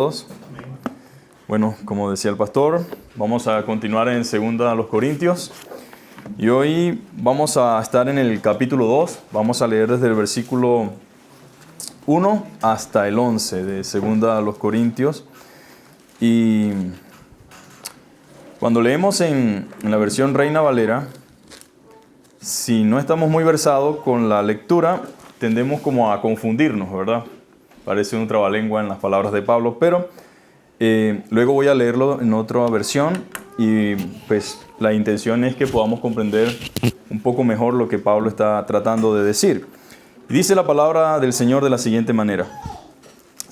todos. Bueno, como decía el pastor, vamos a continuar en 2 Corintios y hoy vamos a estar en el capítulo 2. Vamos a leer desde el versículo 1 hasta el 11 de 2 Corintios. Y cuando leemos en la versión Reina Valera, si no estamos muy versados con la lectura, tendemos como a confundirnos, ¿verdad? Parece un trabalengua en las palabras de Pablo, pero luego voy a leerlo en otra versión y pues la intención es que podamos comprender un poco mejor lo que Pablo está tratando de decir. Y dice la palabra del Señor de la siguiente manera.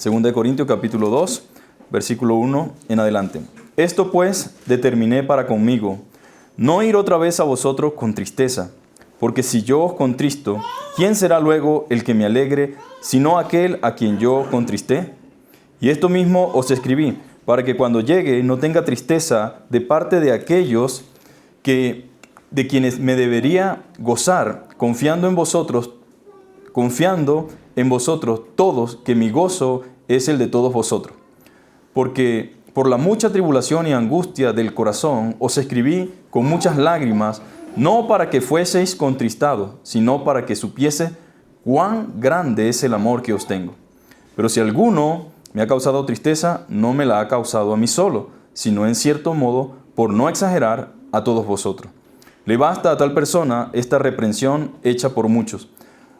2 Corintios capítulo 2, versículo 1 en adelante. Esto pues determiné para conmigo, no ir otra vez a vosotros con tristeza, porque si yo os contristo, ¿quién será luego el que me alegre, sino aquel a quien yo contristé? Y esto mismo os escribí, para que cuando llegue no tenga tristeza de parte de aquellos de quienes me debería gozar, confiando en vosotros todos, que mi gozo es el de todos vosotros. Porque por la mucha tribulación y angustia del corazón os escribí con muchas lágrimas, no para que fueseis contristados, sino para que supiese cuán grande es el amor que os tengo. Pero si alguno me ha causado tristeza, no me la ha causado a mí solo, sino en cierto modo, por no exagerar, a todos vosotros. Le basta a tal persona esta reprensión hecha por muchos.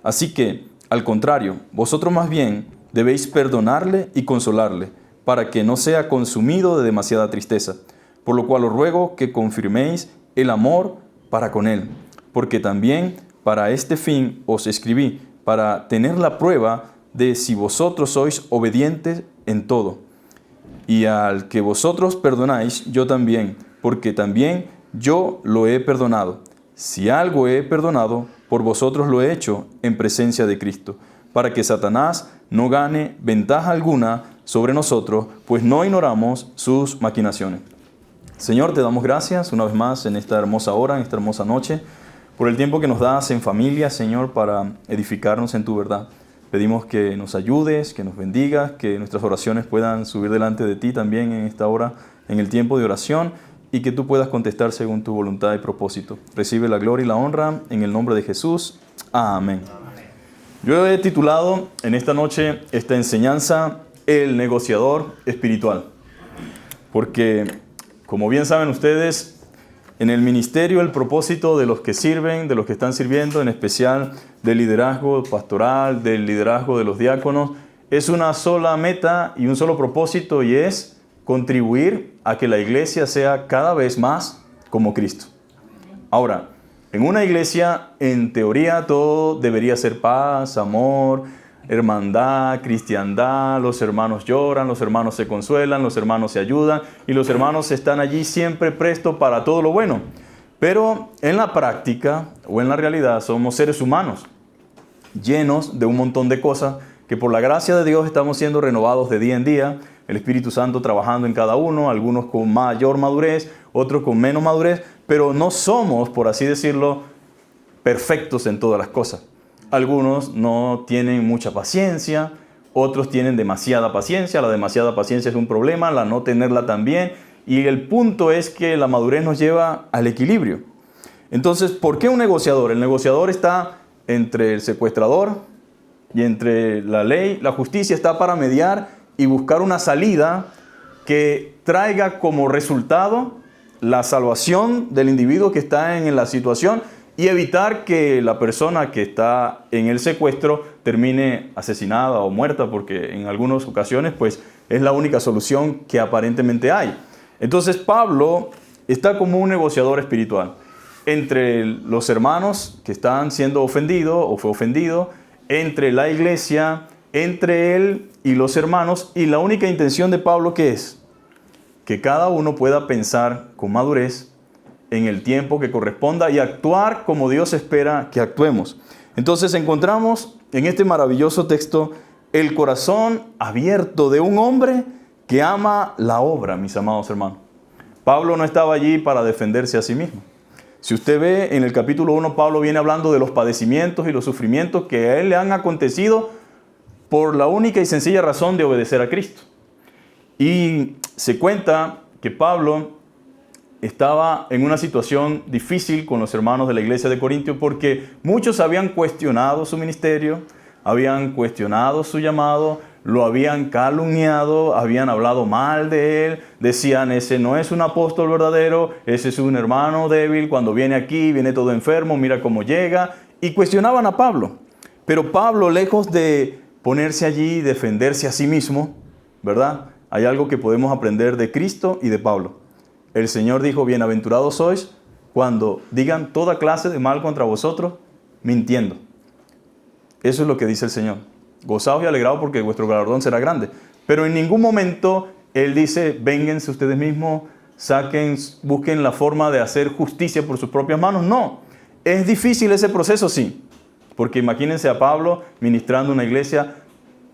Así que, al contrario, vosotros más bien debéis perdonarle y consolarle, para que no sea consumido de demasiada tristeza. Por lo cual os ruego que confirméis el amor para con él, porque también para este fin os escribí, para tener la prueba de si vosotros sois obedientes en todo. Y al que vosotros perdonáis, yo también, porque también yo lo he perdonado. Si algo he perdonado, por vosotros lo he hecho en presencia de Cristo, para que Satanás no gane ventaja alguna sobre nosotros, pues no ignoramos sus maquinaciones. Señor, te damos gracias una vez más en esta hermosa hora, en esta hermosa noche, por el tiempo que nos das en familia, Señor, para edificarnos en tu verdad. Pedimos que nos ayudes, que nos bendigas, que nuestras oraciones puedan subir delante de ti también en esta hora, en el tiempo de oración, y que tú puedas contestar según tu voluntad y propósito. Recibe la gloria y la honra en el nombre de Jesús. Amén. Yo he titulado en esta noche esta enseñanza, El negociador espiritual, porque como bien saben ustedes, en el ministerio el propósito de los que sirven, de los que están sirviendo, en especial del liderazgo pastoral, del liderazgo de los diáconos, es una sola meta y un solo propósito, y es contribuir a que la iglesia sea cada vez más como Cristo. Ahora, en una iglesia, en teoría, todo debería ser paz, amor, hermandad, cristiandad, los hermanos lloran, los hermanos se consuelan, los hermanos se ayudan y los hermanos están allí siempre prestos para todo lo bueno. Pero en la práctica o en la realidad somos seres humanos llenos de un montón de cosas que por la gracia de Dios estamos siendo renovados de día en día, el Espíritu Santo trabajando en cada uno, algunos con mayor madurez, otros con menos madurez, pero no somos, por así decirlo, perfectos en todas las cosas. Algunos no tienen mucha paciencia, otros tienen demasiada paciencia. La demasiada paciencia es un problema, la no tenerla también. Y el punto es que la madurez nos lleva al equilibrio. Entonces, ¿por qué un negociador? El negociador está entre el secuestrador y entre la ley. La justicia está para mediar y buscar una salida que traiga como resultado la salvación del individuo que está en la situación y evitar que la persona que está en el secuestro termine asesinada o muerta, porque en algunas ocasiones pues, es la única solución que aparentemente hay. Entonces Pablo está como un negociador espiritual entre los hermanos que están siendo ofendidos o fue ofendido, entre la iglesia, entre él y los hermanos, y la única intención de Pablo ¿qué es? Que cada uno pueda pensar con madurez en el tiempo que corresponda y actuar como Dios espera que actuemos. Entonces encontramos en este maravilloso texto el corazón abierto de un hombre que ama la obra, mis amados hermanos. Pablo no estaba allí para defenderse a sí mismo. Si usted ve en el capítulo 1, Pablo viene hablando de los padecimientos y los sufrimientos que a él le han acontecido por la única y sencilla razón de obedecer a Cristo. Y se cuenta que Pablo estaba en una situación difícil con los hermanos de la iglesia de Corintio porque muchos habían cuestionado su ministerio, habían cuestionado su llamado, lo habían calumniado, habían hablado mal de él, decían, ese no es un apóstol verdadero, ese es un hermano débil, cuando viene aquí viene todo enfermo, mira cómo llega, y cuestionaban a Pablo. Pero Pablo, lejos de ponerse allí y defenderse a sí mismo, ¿verdad? Hay algo que podemos aprender de Cristo y de Pablo. El Señor dijo, bienaventurados sois cuando digan toda clase de mal contra vosotros, mintiendo. Eso es lo que dice el Señor. Gozaos y alegraos porque vuestro galardón será grande. Pero en ningún momento Él dice, vénganse ustedes mismos, busquen la forma de hacer justicia por sus propias manos. No, es difícil ese proceso, sí. Porque imagínense a Pablo ministrando una iglesia,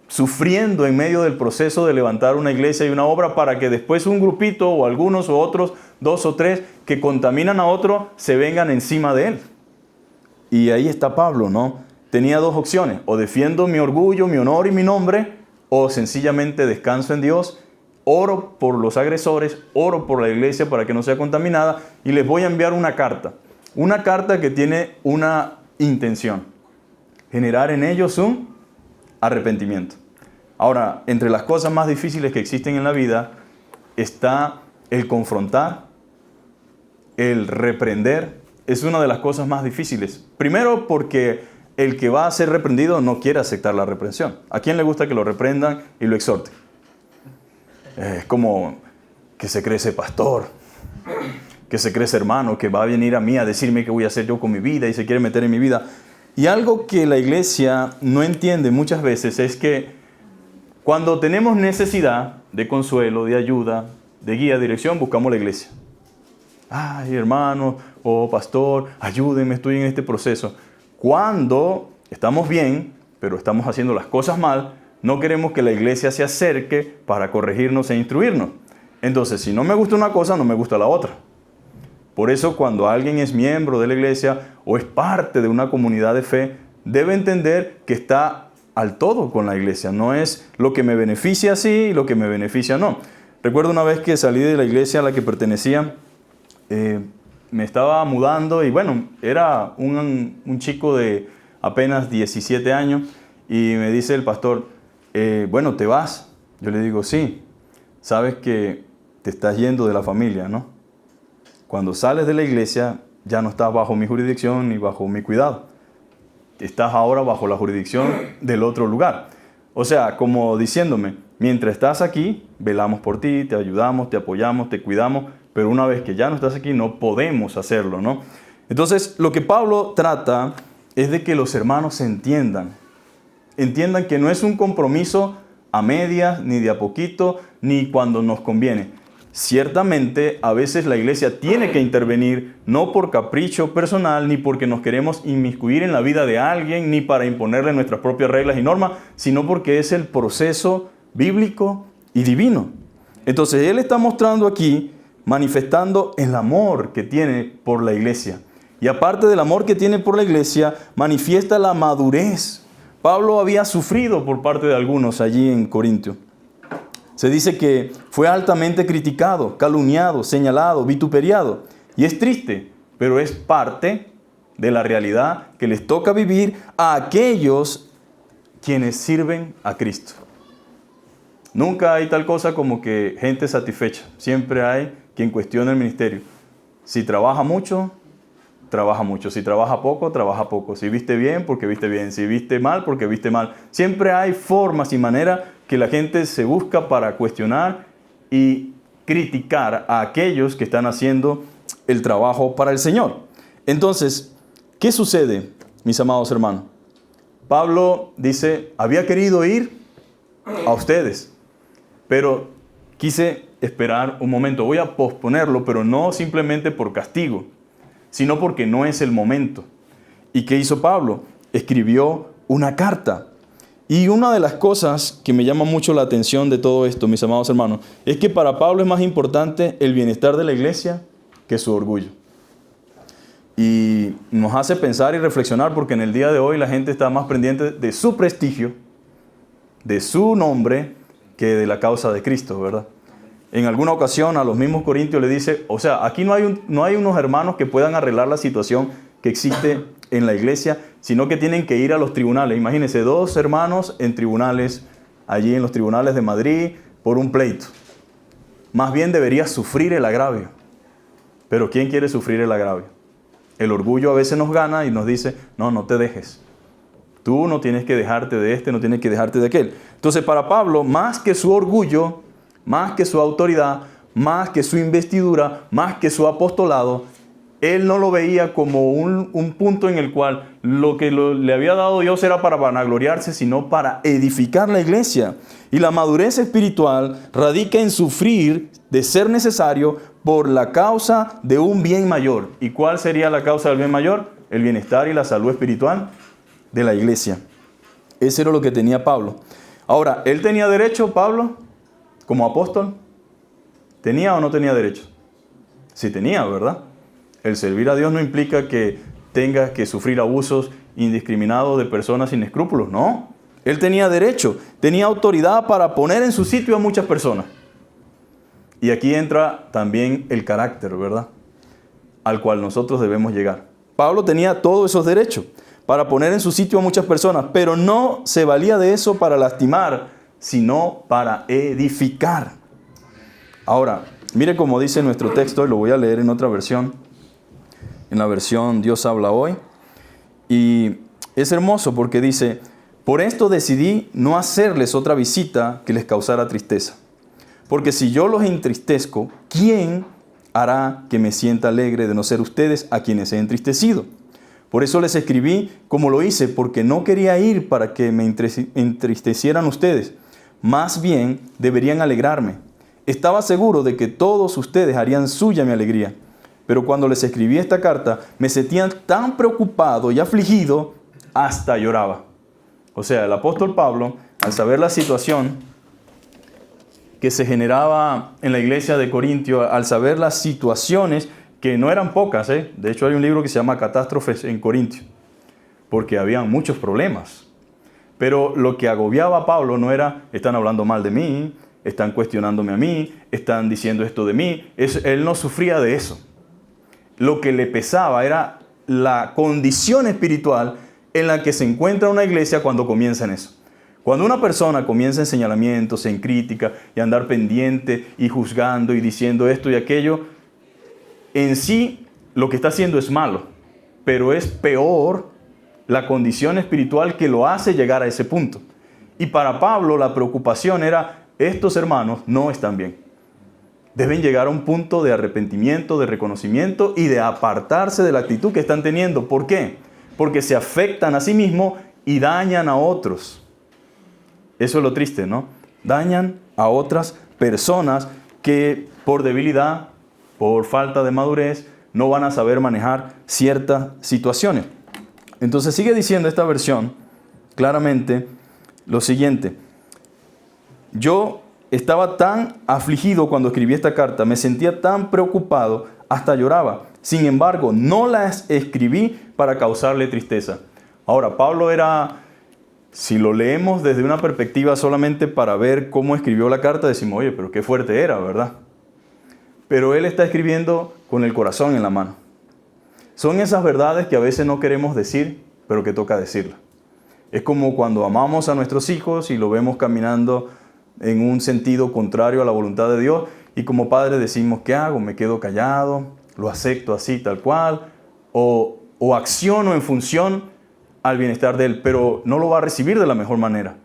sufriendo en medio del proceso de levantar una iglesia y una obra para que después un grupito o algunos o otros, 2 o 3, que contaminan a otro, se vengan encima de él. Y ahí está Pablo, ¿no? Tenía 2 opciones, o defiendo mi orgullo, mi honor y mi nombre, o sencillamente descanso en Dios, oro por los agresores, oro por la iglesia para que no sea contaminada y les voy a enviar una carta que tiene una intención, generar en ellos un arrepentimiento. Ahora, entre las cosas más difíciles que existen en la vida está el confrontar, el reprender, es una de las cosas más difíciles. Primero porque el que va a ser reprendido no quiere aceptar la reprensión. ¿A quién le gusta que lo reprendan y lo exhorten? Es como que se cree ese pastor, que se cree ese hermano, que va a venir a mí a decirme qué voy a hacer yo con mi vida y se quiere meter en mi vida. Y algo que la iglesia no entiende muchas veces es que cuando tenemos necesidad de consuelo, de ayuda, de guía, de dirección, buscamos la iglesia. Ay, hermano o pastor, ayúdenme, estoy en este proceso. Cuando estamos bien, pero estamos haciendo las cosas mal, no queremos que la iglesia se acerque para corregirnos e instruirnos. Entonces, si no me gusta una cosa, no me gusta la otra. Por eso, cuando alguien es miembro de la iglesia o es parte de una comunidad de fe, debe entender que está al todo con la iglesia. No es lo que me beneficia sí y lo que me beneficia no. Recuerdo una vez que salí de la iglesia a la que pertenecía, me estaba mudando y bueno, era un chico de apenas 17 años y me dice el pastor, bueno, ¿te vas? Yo le digo, sí, sabes que te estás yendo de la familia, ¿no? Cuando sales de la iglesia ya no estás bajo mi jurisdicción ni bajo mi cuidado. Estás ahora bajo la jurisdicción del otro lugar. O sea, como diciéndome, mientras estás aquí, velamos por ti, te ayudamos, te apoyamos, te cuidamos, pero una vez que ya no estás aquí, no podemos hacerlo, ¿no? Entonces, lo que Pablo trata es de que los hermanos se entiendan que no es un compromiso a medias, ni de a poquito, ni cuando nos conviene. Ciertamente, a veces la iglesia tiene que intervenir, no por capricho personal, ni porque nos queremos inmiscuir en la vida de alguien, ni para imponerle nuestras propias reglas y normas, sino porque es el proceso bíblico y divino. Entonces, él está mostrando aquí, manifestando el amor que tiene por la iglesia. Y aparte del amor que tiene por la iglesia, manifiesta la madurez. Pablo había sufrido por parte de algunos allí en Corintio. Se dice que fue altamente criticado, calumniado, señalado, vituperiado. Y es triste, pero es parte de la realidad que les toca vivir a aquellos quienes sirven a Cristo. Nunca hay tal cosa como que gente satisfecha. Siempre hay quien cuestiona el ministerio. Si trabaja mucho, trabaja mucho. Si trabaja poco, trabaja poco. Si viste bien, porque viste bien. Si viste mal, porque viste mal. Siempre hay formas y maneras que la gente se busca para cuestionar y criticar a aquellos que están haciendo el trabajo para el Señor. Entonces, ¿qué sucede, mis amados hermanos? Pablo dice, había querido ir a ustedes, pero quise esperar un momento. Voy a posponerlo, pero no simplemente por castigo, sino porque no es el momento. ¿Y qué hizo Pablo? Escribió una carta. Y una de las cosas que me llama mucho la atención de todo esto, mis amados hermanos, es que para Pablo es más importante el bienestar de la iglesia que su orgullo. Y nos hace pensar y reflexionar porque en el día de hoy la gente está más pendiente de su prestigio, de su nombre, que de la causa de Cristo, ¿verdad? En alguna ocasión a los mismos corintios le dice, o sea, aquí no hay unos hermanos que puedan arreglar la situación que existe en la iglesia, sino que tienen que ir a los tribunales. Imagínense, 2 hermanos en tribunales, allí en los tribunales de Madrid, por un pleito. Más bien debería sufrir el agravio. Pero ¿quién quiere sufrir el agravio? El orgullo a veces nos gana y nos dice, no te dejes. Tú no tienes que dejarte de este, no tienes que dejarte de aquel. Entonces para Pablo, más que su orgullo, más que su autoridad, más que su investidura, más que su apostolado, él no lo veía como un punto en el cual lo que le había dado Dios era para vanagloriarse, sino para edificar la iglesia. Y la madurez espiritual radica en sufrir de ser necesario por la causa de un bien mayor. ¿Y cuál sería la causa del bien mayor? El bienestar y la salud espiritual de la iglesia. Eso era lo que tenía Pablo. Ahora, ¿él tenía derecho, Pablo, como apóstol? ¿Tenía o no tenía derecho? Sí tenía, ¿verdad? El servir a Dios no implica que tengas que sufrir abusos indiscriminados de personas sin escrúpulos, no. Él tenía derecho, tenía autoridad para poner en su sitio a muchas personas. Y aquí entra también el carácter, ¿verdad? Al cual nosotros debemos llegar. Pablo tenía todos esos derechos para poner en su sitio a muchas personas, pero no se valía de eso para lastimar, sino para edificar. Ahora, mire cómo dice nuestro texto, y lo voy a leer en otra versión, en la versión Dios habla hoy. Y es hermoso porque dice, por esto decidí no hacerles otra visita que les causara tristeza. Porque si yo los entristezco, ¿quién hará que me sienta alegre de no ser ustedes a quienes he entristecido? Por eso les escribí como lo hice, porque no quería ir para que me entristecieran ustedes. Más bien deberían alegrarme. Estaba seguro de que todos ustedes harían suya mi alegría. Pero cuando les escribí esta carta, me sentía tan preocupado y afligido, hasta lloraba. O sea, el apóstol Pablo, al saber la situación que se generaba en la iglesia de Corintio, al saber las situaciones, que no eran pocas, de hecho hay un libro que se llama Catástrofes en Corintio, porque había muchos problemas. Pero lo que agobiaba a Pablo no era, están hablando mal de mí, están cuestionándome a mí, están diciendo esto de mí. Él no sufría de eso. Lo que le pesaba era la condición espiritual en la que se encuentra una iglesia cuando comienza en eso. Cuando una persona comienza en señalamientos, en crítica y andar pendiente y juzgando y diciendo esto y aquello, en sí lo que está haciendo es malo, pero es peor la condición espiritual que lo hace llegar a ese punto. Y para Pablo la preocupación era, estos hermanos no están bien. Deben llegar a un punto de arrepentimiento, de reconocimiento y de apartarse de la actitud que están teniendo. ¿Por qué? Porque se afectan a sí mismos y dañan a otros. Eso es lo triste, ¿no? Dañan a otras personas que por debilidad, por falta de madurez, no van a saber manejar ciertas situaciones. Entonces sigue diciendo esta versión claramente lo siguiente. Yo estaba tan afligido cuando escribí esta carta, me sentía tan preocupado, hasta lloraba. Sin embargo, no las escribí para causarle tristeza. Ahora, Pablo era, si lo leemos desde una perspectiva solamente para ver cómo escribió la carta, decimos, oye, pero qué fuerte era, ¿verdad? Pero él está escribiendo con el corazón en la mano. Son esas verdades que a veces no queremos decir, pero que toca decirlas. Es como cuando amamos a nuestros hijos y lo vemos caminando en un sentido contrario a la voluntad de Dios, y como padres decimos, ¿qué hago? ¿Me quedo callado? ¿Lo acepto así, tal cual? ¿O acciono en función al bienestar de él? Pero no lo va a recibir de la mejor manera.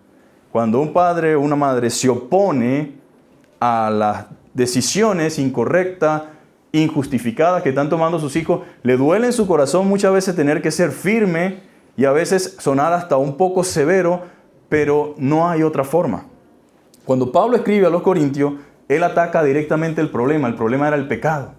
Cuando un padre o una madre se opone a las decisiones incorrectas, injustificadas que están tomando sus hijos, le duele en su corazón muchas veces tener que ser firme y a veces sonar hasta un poco severo, pero no hay otra forma. Cuando Pablo escribe a los Corintios, él ataca directamente el problema era el pecado.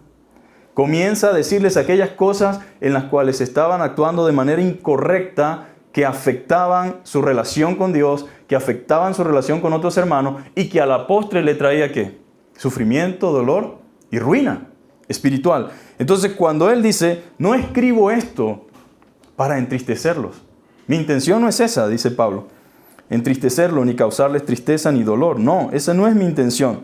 Comienza a decirles aquellas cosas en las cuales estaban actuando de manera incorrecta, que afectaban su relación con Dios, que afectaban su relación con otros hermanos y que a la postre le traía ¿qué? Sufrimiento, dolor y ruina espiritual. Entonces cuando él dice, no escribo esto para entristecerlos. Mi intención no es esa, dice Pablo. entristecerlo, ni causarles tristeza ni dolor. No, esa no es mi intención.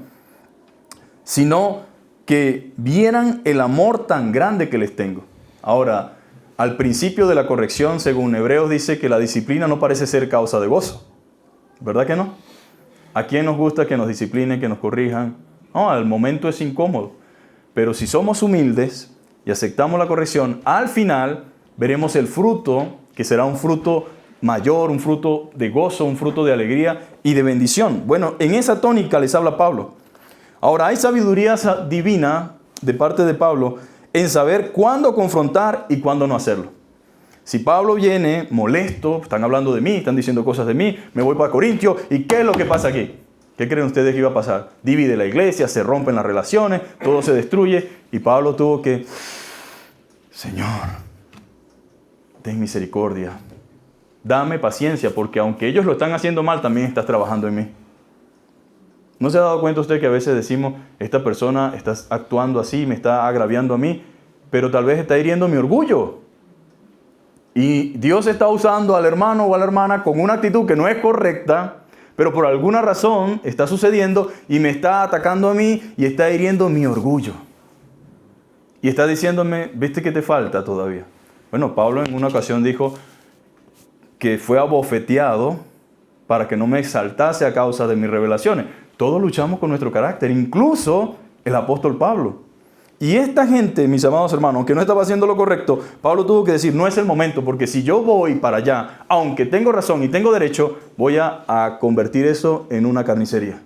Sino que vieran el amor tan grande que les tengo. Ahora, al principio de la corrección, según Hebreos, dice que la disciplina no parece ser causa de gozo. ¿Verdad que no? ¿A quién nos gusta que nos disciplinen, que nos corrijan? No, al momento es incómodo. Pero si somos humildes y aceptamos la corrección, al final veremos el fruto, que será un fruto mayor, un fruto de gozo, un fruto de alegría y de bendición. Bueno, en esa tónica les habla Pablo. Ahora, hay sabiduría divina de parte de Pablo en saber cuándo confrontar y cuándo no hacerlo. Si Pablo viene molesto, están hablando de mí, están diciendo cosas de mí, me voy para Corintio, ¿y qué es lo que pasa aquí? ¿Qué creen ustedes que iba a pasar? Divide la iglesia, se rompen las relaciones, todo se destruye, y Pablo tuvo que, Señor, ten misericordia, dame paciencia, porque aunque ellos lo están haciendo mal, también estás trabajando en mí. ¿No se ha dado cuenta usted que a veces decimos, esta persona está actuando así, me está agraviando a mí, pero tal vez está hiriendo mi orgullo? Y Dios está usando al hermano o a la hermana con una actitud que no es correcta, pero por alguna razón está sucediendo y me está atacando a mí y está hiriendo mi orgullo. Y está diciéndome, ¿viste que te falta todavía? Bueno, Pablo en una ocasión dijo que fue abofeteado para que no me exaltase a causa de mis revelaciones. Todos luchamos con nuestro carácter, incluso el apóstol Pablo. Y esta gente, mis amados hermanos, que no estaba haciendo lo correcto, Pablo tuvo que decir, no es el momento, porque si yo voy para allá, aunque tengo razón y tengo derecho, voy a convertir eso en una carnicería.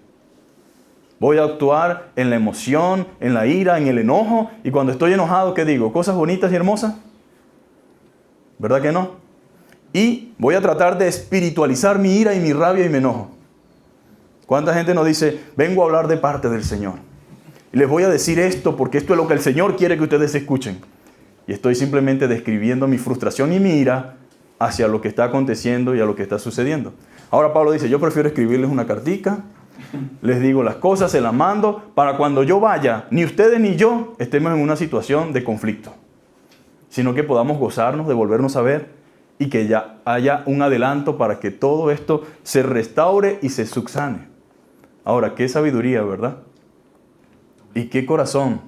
Voy a actuar en la emoción, en la ira, en el enojo, y cuando estoy enojado, ¿qué digo? ¿Cosas bonitas y hermosas? ¿Verdad que no? Y voy a tratar de espiritualizar mi ira y mi rabia y mi enojo. ¿Cuánta gente nos dice, vengo a hablar de parte del Señor? Y les voy a decir esto porque esto es lo que el Señor quiere que ustedes escuchen. Y estoy simplemente describiendo mi frustración y mi ira hacia lo que está aconteciendo y a lo que está sucediendo. Ahora Pablo dice, yo prefiero escribirles una cartica, les digo las cosas, se las mando, para cuando yo vaya, ni ustedes ni yo estemos en una situación de conflicto, sino que podamos gozarnos de volvernos a ver y que ya haya un adelanto para que todo esto se restaure y se subsane. Ahora, qué sabiduría, ¿verdad? Y qué corazón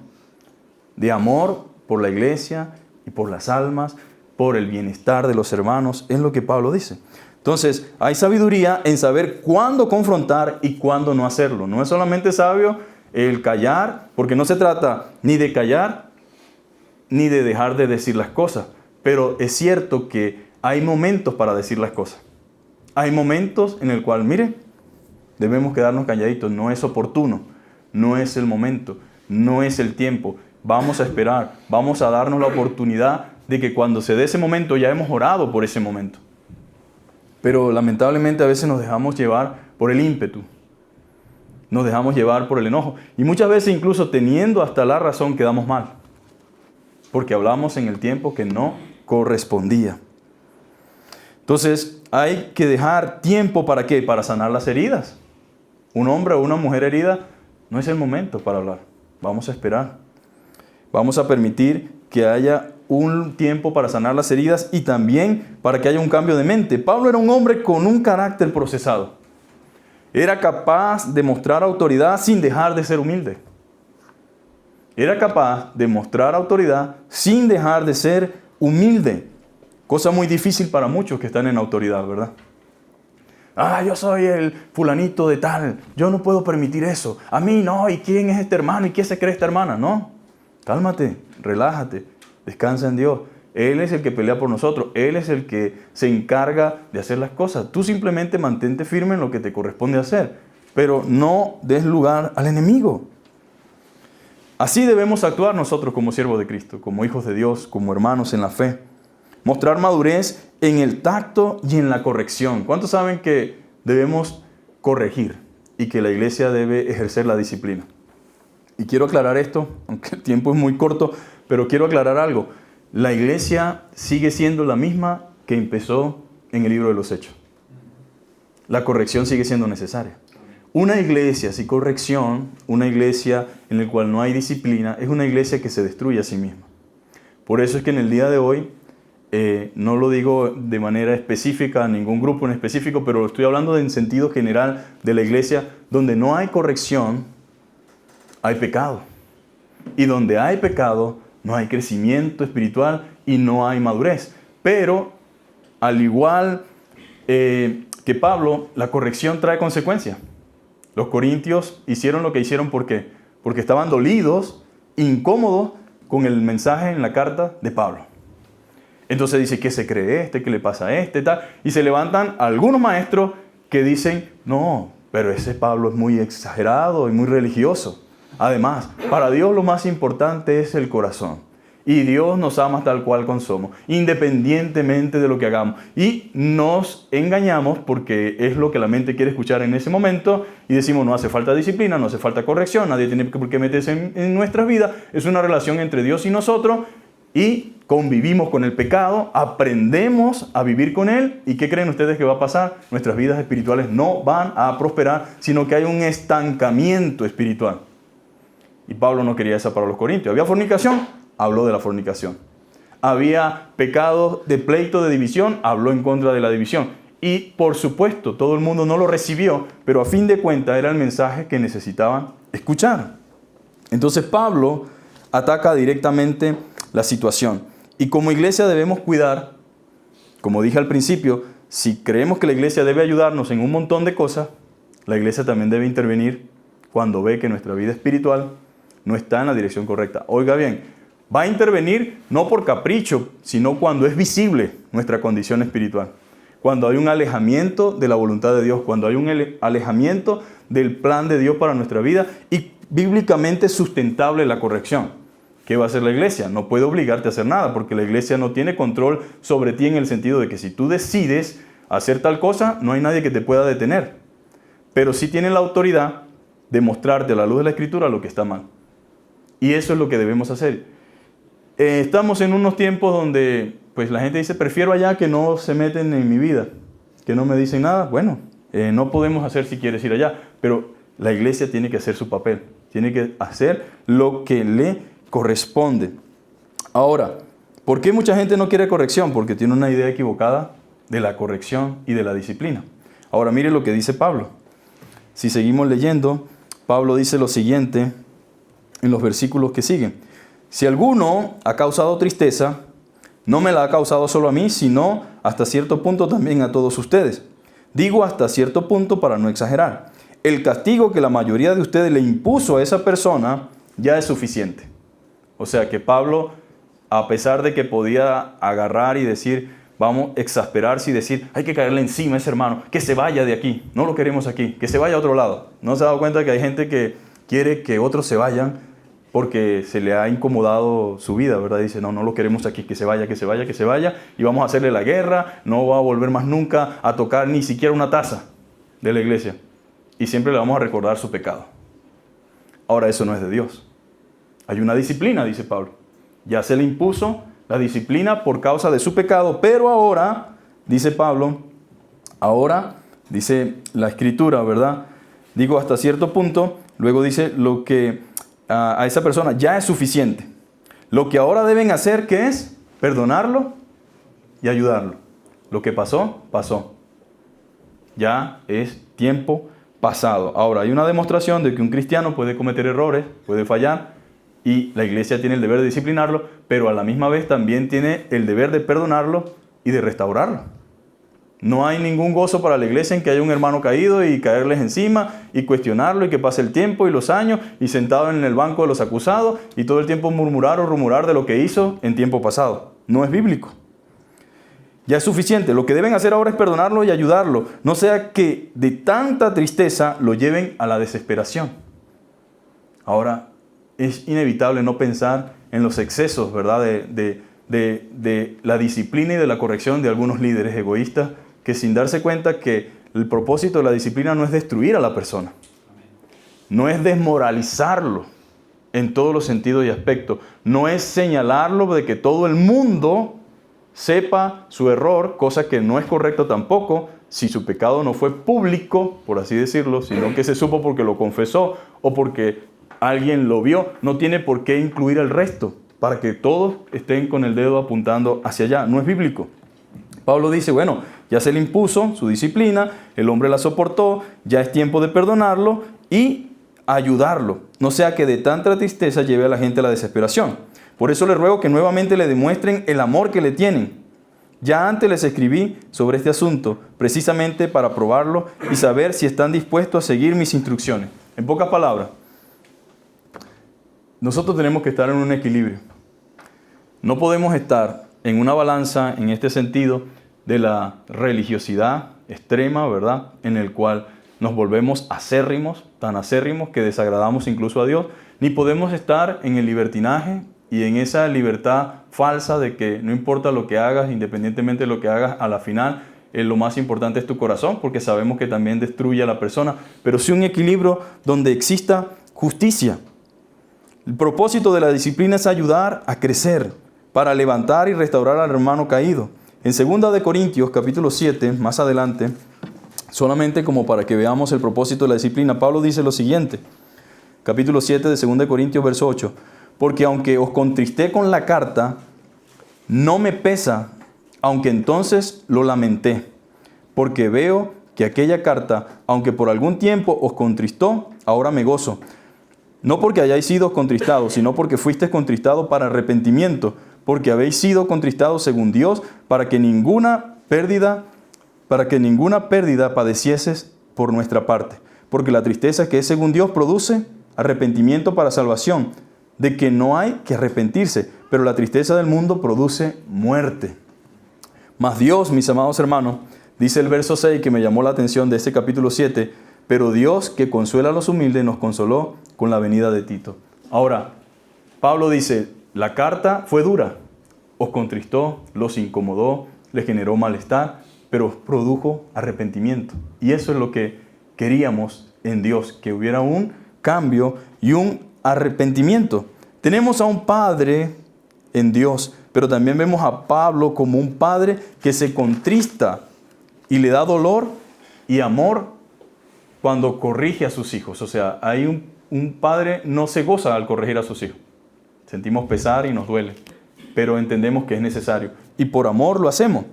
de amor por la iglesia y por las almas, por el bienestar de los hermanos, es lo que Pablo dice. Entonces, hay sabiduría en saber cuándo confrontar y cuándo no hacerlo. No es solamente sabio el callar, porque no se trata ni de callar, ni de dejar de decir las cosas. Pero es cierto que hay momentos para decir las cosas. Hay momentos en el cual, mire, debemos quedarnos calladitos, no es oportuno. No es el momento, no es el tiempo. Vamos a esperar, vamos a darnos la oportunidad de que cuando se dé ese momento ya hemos orado por ese momento. Pero lamentablemente a veces nos dejamos llevar por el ímpetu. Nos dejamos llevar por el enojo. Y muchas veces incluso teniendo hasta la razón quedamos mal. Porque hablamos en el tiempo que no correspondía. Entonces hay que dejar tiempo ¿para qué? Para sanar las heridas. Un hombre o una mujer herida, no es el momento para hablar. Vamos a esperar. Vamos a permitir que haya un tiempo para sanar las heridas y también para que haya un cambio de mente. Pablo era un hombre con un carácter procesado. Era capaz de mostrar autoridad sin dejar de ser humilde. Era capaz de mostrar autoridad sin dejar de ser humilde. Cosa muy difícil para muchos que están en autoridad, ¿verdad? Yo soy el fulanito de tal, yo no puedo permitir eso. A mí no, ¿y quién es este hermano? ¿Y quién se cree esta hermana? No, cálmate, relájate, descansa en Dios. Él es el que pelea por nosotros, Él es el que se encarga de hacer las cosas. Tú simplemente mantente firme en lo que te corresponde hacer, pero no des lugar al enemigo. Así debemos actuar nosotros como siervos de Cristo, como hijos de Dios, como hermanos en la fe. Mostrar madurez en el tacto y en la corrección. ¿Cuántos saben que debemos corregir y que la iglesia debe ejercer la disciplina? Y quiero aclarar esto, aunque el tiempo es muy corto, pero quiero aclarar algo. La iglesia sigue siendo la misma que empezó en el libro de los Hechos. La corrección sigue siendo necesaria. Una iglesia sin corrección, una iglesia en la cual no hay disciplina, es una iglesia que se destruye a sí misma. Por eso es que en el día de hoy, No lo digo de manera específica a ningún grupo en específico, pero estoy hablando en sentido general de la iglesia. Donde no hay corrección, hay pecado. Y donde hay pecado, no hay crecimiento espiritual y no hay madurez. Pero, al igual que Pablo, la corrección trae consecuencias. Los corintios hicieron lo que hicieron porque estaban dolidos, incómodos con el mensaje en la carta de Pablo. Entonces dice, ¿qué se cree este? ¿Qué le pasa a este? Tal. Y se levantan algunos maestros que dicen, no, pero ese Pablo es muy exagerado y muy religioso. Además, para Dios lo más importante es el corazón. Y Dios nos ama tal cual como somos, independientemente de lo que hagamos. Y nos engañamos porque es lo que la mente quiere escuchar en ese momento. Y decimos, no hace falta disciplina, no hace falta corrección, nadie tiene por qué meterse en nuestras vidas. Es una relación entre Dios y nosotros. Y convivimos con el pecado, aprendemos a vivir con él. ¿Y qué creen ustedes que va a pasar? Nuestras vidas espirituales no van a prosperar, sino que hay un estancamiento espiritual. Y Pablo no quería eso para los corintios. ¿Había fornicación? Habló de la fornicación. Había pecados de pleito, de división, habló en contra de la división. Y por supuesto, todo el mundo no lo recibió, pero a fin de cuentas era el mensaje que necesitaban escuchar. Entonces Pablo ataca directamente la situación. Y como iglesia debemos cuidar, como dije al principio, si creemos que la iglesia debe ayudarnos en un montón de cosas, la iglesia también debe intervenir cuando ve que nuestra vida espiritual no está en la dirección correcta. Oiga bien, va a intervenir no por capricho, sino cuando es visible nuestra condición espiritual. Cuando hay un alejamiento de la voluntad de Dios, cuando hay un alejamiento del plan de Dios para nuestra vida y bíblicamente sustentable la corrección. ¿Qué va a hacer la iglesia? No puede obligarte a hacer nada, porque la iglesia no tiene control sobre ti en el sentido de que si tú decides hacer tal cosa, no hay nadie que te pueda detener. Pero sí tiene la autoridad de mostrarte a la luz de la Escritura lo que está mal. Y eso es lo que debemos hacer. Estamos en unos tiempos donde pues la gente dice, prefiero allá que no se meten en mi vida, que no me dicen nada. Bueno, no podemos hacer si quieres ir allá, pero la iglesia tiene que hacer su papel, tiene que hacer lo que le corresponde. Ahora, ¿por qué mucha gente no quiere corrección? Porque tiene una idea equivocada de la corrección y de la disciplina. Ahora, mire lo que dice Pablo. Si seguimos leyendo, Pablo dice lo siguiente en los versículos que siguen. Si alguno ha causado tristeza, no me la ha causado solo a mí, sino hasta cierto punto también a todos ustedes. Digo hasta cierto punto para no exagerar. El castigo que la mayoría de ustedes le impuso a esa persona ya es suficiente. O sea que Pablo, a pesar de que podía agarrar y decir, vamos a exasperarse y decir, hay que caerle encima a ese hermano, que se vaya de aquí, no lo queremos aquí, que se vaya a otro lado. ¿No se ha dado cuenta que hay gente que quiere que otros se vayan porque se le ha incomodado su vida, ¿verdad? Dice, no lo queremos aquí, que se vaya, que se vaya, que se vaya, y vamos a hacerle la guerra, no va a volver más nunca a tocar ni siquiera una taza de la iglesia. Y siempre le vamos a recordar su pecado. Ahora, eso no es de Dios. Hay una disciplina, dice Pablo. Ya se le impuso la disciplina por causa de su pecado, pero ahora, dice Pablo, ahora, dice la Escritura, ¿verdad? Digo hasta cierto punto, luego dice lo que a esa persona ya es suficiente. Lo que ahora deben hacer, ¿qué es? Perdonarlo y ayudarlo. Lo que pasó, pasó. Ya es tiempo pasado. Ahora, hay una demostración de que un cristiano puede cometer errores, puede fallar, y la iglesia tiene el deber de disciplinarlo, pero a la misma vez también tiene el deber de perdonarlo y de restaurarlo. No hay ningún gozo para la iglesia en que haya un hermano caído y caerles encima y cuestionarlo y que pase el tiempo y los años y sentado en el banco de los acusados y todo el tiempo murmurar o rumorar de lo que hizo en tiempo pasado. No es bíblico. Ya es suficiente. Lo que deben hacer ahora es perdonarlo y ayudarlo. No sea que de tanta tristeza lo lleven a la desesperación. Ahora, es inevitable no pensar en los excesos, ¿verdad? De la disciplina y de la corrección de algunos líderes egoístas que sin darse cuenta que el propósito de la disciplina no es destruir a la persona. No es desmoralizarlo en todos los sentidos y aspectos. No es señalarlo de que todo el mundo sepa su error, cosa que no es correcta tampoco, si su pecado no fue público, por así decirlo, sino que se supo porque lo confesó o porque alguien lo vio, no tiene por qué incluir al resto, para que todos estén con el dedo apuntando hacia allá. No es bíblico. Pablo dice, bueno, ya se le impuso su disciplina, el hombre la soportó, ya es tiempo de perdonarlo y ayudarlo. No sea que de tanta tristeza lleve a la gente a la desesperación. Por eso les ruego que nuevamente le demuestren el amor que le tienen. Ya antes les escribí sobre este asunto, precisamente para probarlo y saber si están dispuestos a seguir mis instrucciones. En pocas palabras, nosotros tenemos que estar en un equilibrio. No podemos estar en una balanza en este sentido de la religiosidad extrema, ¿verdad? En el cual nos volvemos acérrimos, tan acérrimos que desagradamos incluso a Dios. Ni podemos estar en el libertinaje y en esa libertad falsa de que no importa lo que hagas, independientemente de lo que hagas, a la final lo más importante es tu corazón, porque sabemos que también destruye a la persona. Pero sí un equilibrio donde exista justicia. El propósito de la disciplina es ayudar a crecer, para levantar y restaurar al hermano caído. En 2 de Corintios, capítulo 7, más adelante, solamente como para que veamos el propósito de la disciplina, Pablo dice lo siguiente, capítulo 7 de 2 de Corintios, verso 8, porque aunque os contristé con la carta, no me pesa, aunque entonces lo lamenté, porque veo que aquella carta, aunque por algún tiempo os contristó, ahora me gozo. No porque hayáis sido contristados, sino porque fuisteis contristados para arrepentimiento, porque habéis sido contristados según Dios, para que ninguna pérdida padecieses por nuestra parte. Porque la tristeza que es según Dios produce arrepentimiento para salvación, de que no hay que arrepentirse, pero la tristeza del mundo produce muerte. Mas Dios, mis amados hermanos, dice el verso 6 que me llamó la atención de este capítulo 7, pero Dios que consuela a los humildes nos consoló con la venida de Tito. Ahora, Pablo dice, la carta fue dura, os contristó, los incomodó, les generó malestar, pero produjo arrepentimiento. Y eso es lo que queríamos en Dios, que hubiera un cambio y un arrepentimiento. Tenemos a un Padre en Dios, pero también vemos a Pablo como un Padre que se contrista y le da dolor y amor cuando corrige a sus hijos. O sea, hay un padre no se goza al corregir a sus hijos. Sentimos pesar y nos duele, pero entendemos que es necesario. Y por amor lo hacemos.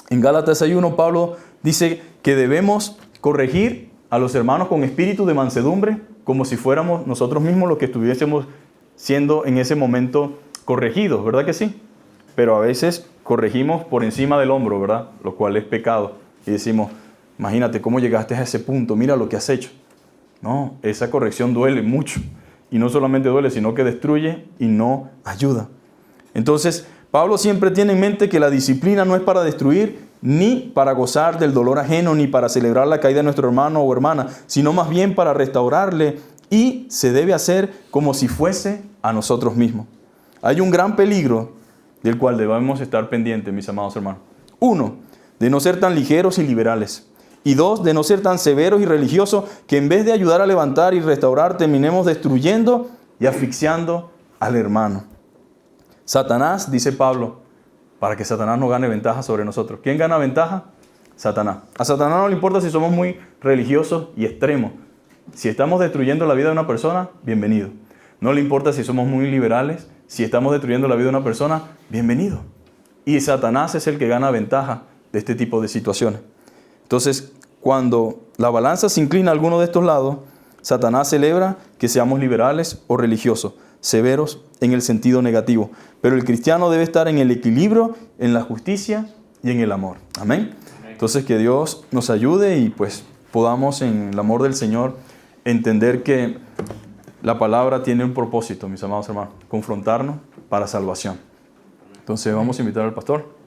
En Gálatas 6:1 Pablo dice que debemos corregir a los hermanos con espíritu de mansedumbre, como si fuéramos nosotros mismos los que estuviésemos siendo en ese momento corregidos, ¿verdad que sí? Pero a veces corregimos por encima del hombro, ¿verdad? Lo cual es pecado. Y decimos, imagínate cómo llegaste a ese punto, mira lo que has hecho. No, esa corrección duele mucho. Y no solamente duele, sino que destruye y no ayuda. Entonces, Pablo siempre tiene en mente que la disciplina no es para destruir, ni para gozar del dolor ajeno, ni para celebrar la caída de nuestro hermano o hermana, sino más bien para restaurarle, y se debe hacer como si fuese a nosotros mismos. Hay un gran peligro del cual debemos estar pendientes, mis amados hermanos. 1, de no ser tan ligeros y liberales. Y 2, de no ser tan severos y religiosos que en vez de ayudar a levantar y restaurar, terminemos destruyendo y asfixiando al hermano. Satanás, dice Pablo, para que Satanás no gane ventaja sobre nosotros. ¿Quién gana ventaja? Satanás. A Satanás no le importa si somos muy religiosos y extremos. Si estamos destruyendo la vida de una persona, bienvenido. No le importa si somos muy liberales. Si estamos destruyendo la vida de una persona, bienvenido. Y Satanás es el que gana ventaja de este tipo de situaciones. Entonces, cuando la balanza se inclina a alguno de estos lados, Satanás celebra que seamos liberales o religiosos, severos en el sentido negativo. Pero el cristiano debe estar en el equilibrio, en la justicia y en el amor. Amén. Entonces, que Dios nos ayude y pues podamos en el amor del Señor entender que la palabra tiene un propósito, mis amados hermanos, confrontarnos para salvación. Entonces, vamos a invitar al pastor.